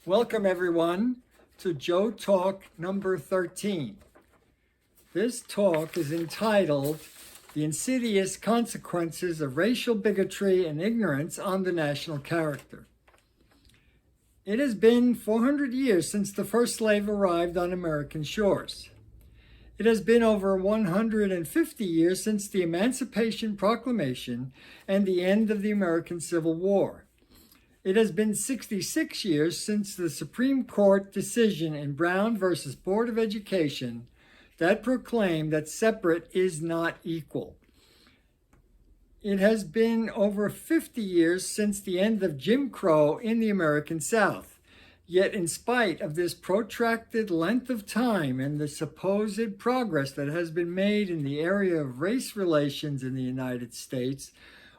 Welcome everyone to Joe Talk number 13. This talk is entitled The Insidious Consequences of Racial Bigotry and Ignorance on the National Character. It has been 400 years since the first slave arrived on American shores. It has been over 150 years since the Emancipation Proclamation and the end of the American Civil War. It has been 66 years since the Supreme Court decision in Brown versus Board of Education that proclaimed that separate is not equal. It has been over 50 years since the end of Jim Crow in the American South. Yet in spite of this protracted length of time and the supposed progress that has been made in the area of race relations in the United States,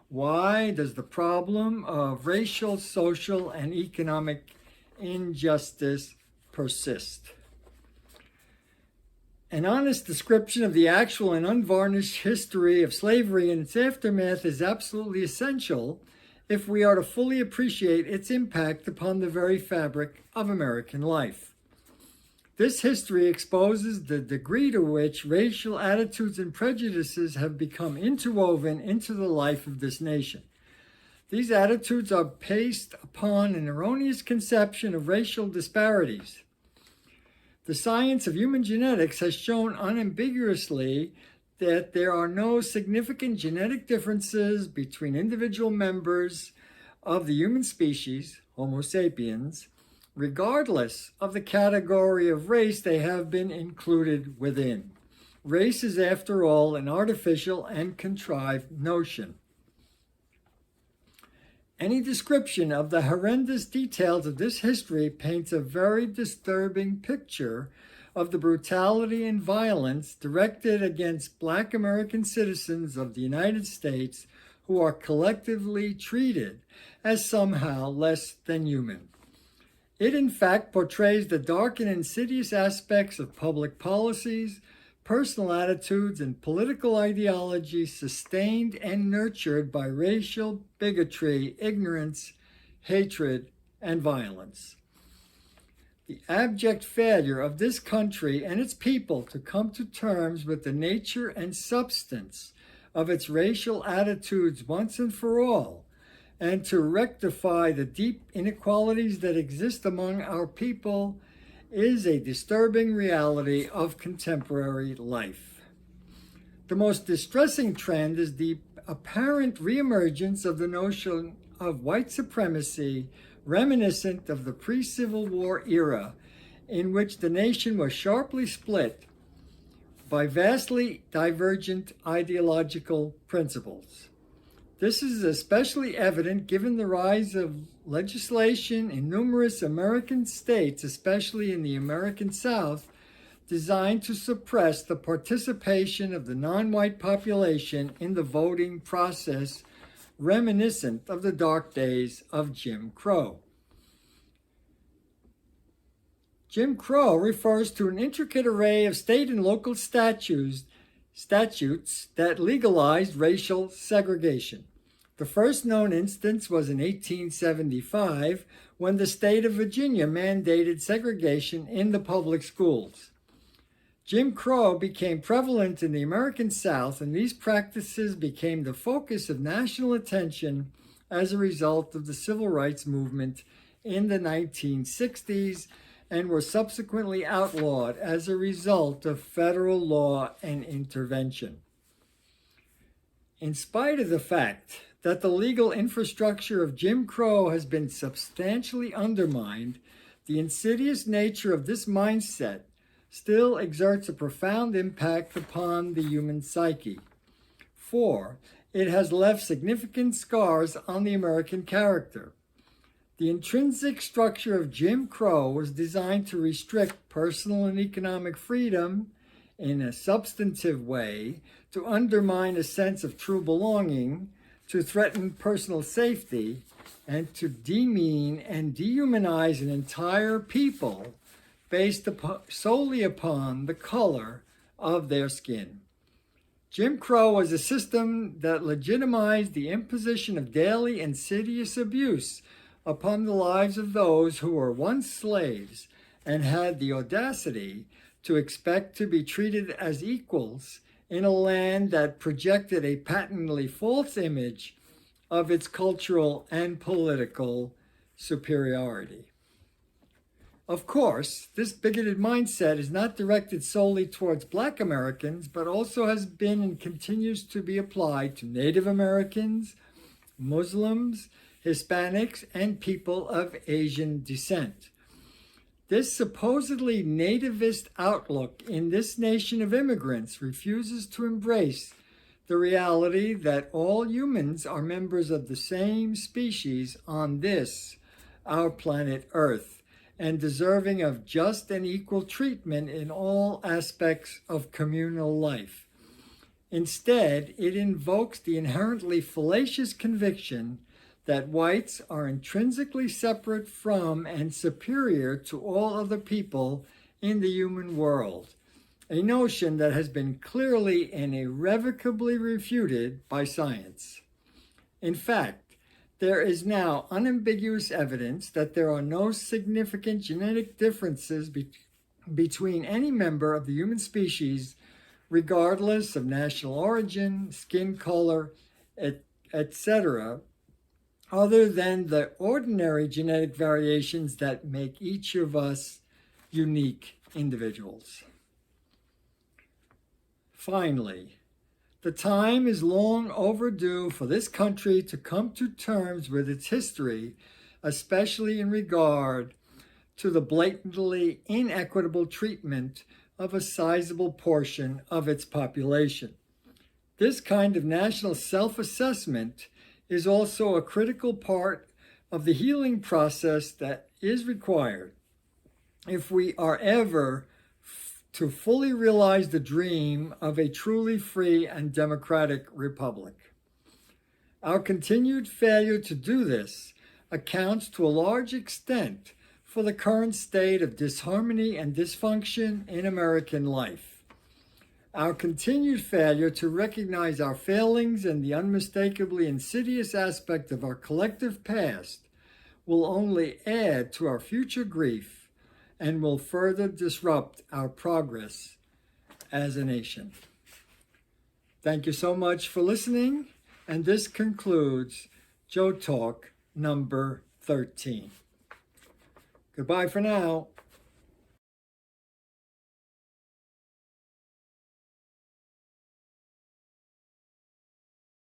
why does the problem of racial, social, and economic injustice persist? An honest description of the actual and unvarnished history of slavery and its aftermath is absolutely essential if we are to fully appreciate its impact upon the very fabric of American life. This history exposes the degree to which racial attitudes and prejudices have become interwoven into the life of this nation. These attitudes are based upon an erroneous conception of racial disparities. The science of human genetics has shown unambiguously that there are no significant genetic differences between individual members of the human species, Homo sapiens, regardless of the category of race they have been included within. Race is, after all, an artificial and contrived notion. Any description of the horrendous details of this history paints a very disturbing picture of the brutality and violence directed against Black American citizens of the United States who are collectively treated as somehow less than human. It in fact portrays the dark and insidious aspects of public policies, personal attitudes, and political ideology sustained and nurtured by racial bigotry, ignorance, hatred, and violence. The abject failure of this country and its people to come to terms with the nature and substance of its racial attitudes once and for all, and to rectify the deep inequalities that exist among our people is a disturbing reality of contemporary life. The most distressing trend is the apparent reemergence of the notion of white supremacy reminiscent of the pre-Civil War era in which the nation was sharply split by vastly divergent ideological principles. This is especially evident given the rise of legislation in numerous American states, especially in the American South, designed to suppress the participation of the non-white population in the voting process, reminiscent of the dark days of Jim Crow. Jim Crow refers to an intricate array of state and local statutes that legalized racial segregation. The first known instance was in 1875 when the state of Virginia mandated segregation in the public schools. Jim Crow became prevalent in the American South, and these practices became the focus of national attention as a result of the civil rights movement in the 1960s and were subsequently outlawed as a result of federal law and intervention. In spite of the fact that the legal infrastructure of Jim Crow has been substantially undermined, the insidious nature of this mindset still exerts a profound impact upon the human psyche. For it has left significant scars on the American character. The intrinsic structure of Jim Crow was designed to restrict personal and economic freedom in a substantive way, to undermine a sense of true belonging, to threaten personal safety, and to demean and dehumanize an entire people based solely upon the color of their skin. Jim Crow was a system that legitimized the imposition of daily insidious abuse upon the lives of those who were once slaves and had the audacity to expect to be treated as equals in a land that projected a patently false image of its cultural and political superiority. Of course, this bigoted mindset is not directed solely towards Black Americans, but also has been and continues to be applied to Native Americans, Muslims, Hispanics, and people of Asian descent. This supposedly nativist outlook in this nation of immigrants refuses to embrace the reality that all humans are members of the same species on this, our planet Earth, and deserving of just and equal treatment in all aspects of communal life. Instead, it invokes the inherently fallacious conviction that whites are intrinsically separate from and superior to all other people in the human world, a notion that has been clearly and irrevocably refuted by science. In fact, there is now unambiguous evidence that there are no significant genetic differences between any member of the human species, regardless of national origin, skin color, etc., other than the ordinary genetic variations that make each of us unique individuals. Finally, the time is long overdue for this country to come to terms with its history, especially in regard to the blatantly inequitable treatment of a sizable portion of its population. This kind of national self-assessment is also a critical part of the healing process that is required if we are ever to fully realize the dream of a truly free and democratic republic. Our continued failure to do this accounts to a large extent for the current state of disharmony and dysfunction in American life. Our continued failure to recognize our failings and the unmistakably insidious aspect of our collective past will only add to our future grief and will further disrupt our progress as a nation. Thank you so much for listening, and this concludes Joe Talk number 13. Goodbye for now.